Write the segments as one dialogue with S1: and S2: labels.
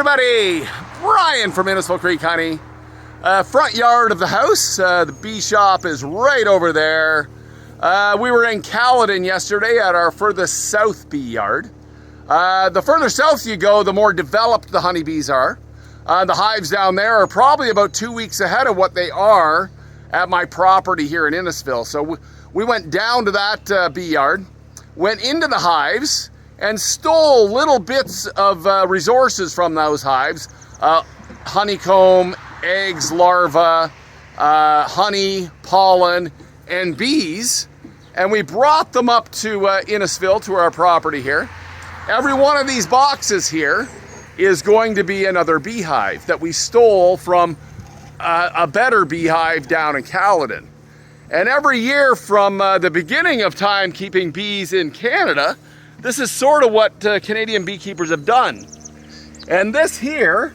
S1: everybody, Brian from Innisfil Creek Honey. Front yard of the house, the bee shop is right over there. We were in Caledon yesterday at our furthest south bee yard. The further south you go, the more developed the honeybees are. The hives down there are probably about 2 weeks ahead of what they are at my property here in Innisfil. So we went down to that bee yard, went into the hives, and stole little bits of resources from those hives. Honeycomb, eggs, larvae, honey, pollen, and bees. And we brought them up to Innisfil, to our property here. Every one of these boxes here is going to be another beehive that we stole from a better beehive down in Caledon. And every year from the beginning of time keeping bees in Canada, this is sort of what Canadian beekeepers have done. And this here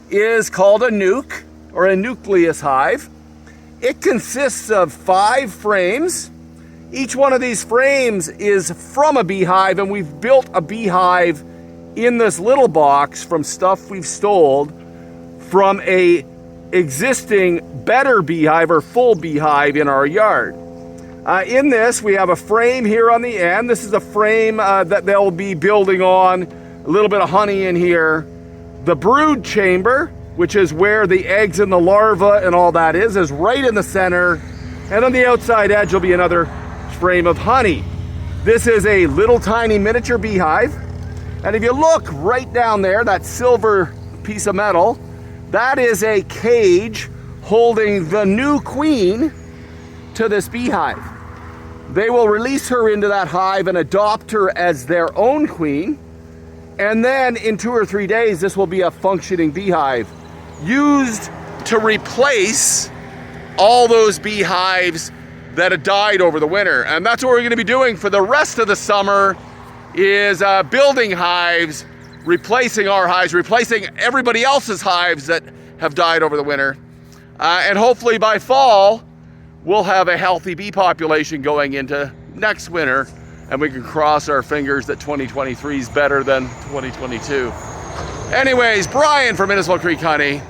S1: is called a nuke, or a nucleus hive. It consists of 5 frames. Each one of these frames is from a beehive, and we've built a beehive in this little box from stuff we've stole from a existing better beehive or full beehive in our yard. In this, we have a frame here on the end. This is a frame that they'll be building on, a little bit of honey in here. The brood chamber, which is where the eggs and the larvae and all that is right in the center. And on the outside edge will be another frame of honey. This is a little tiny miniature beehive. And if you look right down there, that silver piece of metal, that is a cage holding the new queen to this beehive. They will release her into that hive and adopt her as their own queen. And then in 2 or 3 days, this will be a functioning beehive used to replace all those beehives that had died over the winter. And that's what we're going to be doing for the rest of the summer, is building hives, replacing our hives, replacing everybody else's hives that have died over the winter. And hopefully by fall, we'll have a healthy bee population going into next winter, and we can cross our fingers that 2023 is better than 2022. Anyways, Brian from Innisfil Creek Honey.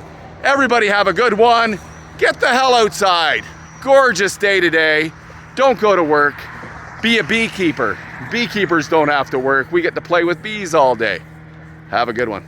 S1: Everybody have a good one. Get the hell outside. Gorgeous day today. Don't go to work. Be a beekeeper. Beekeepers don't have to work. We get to play with bees all day. Have a good one.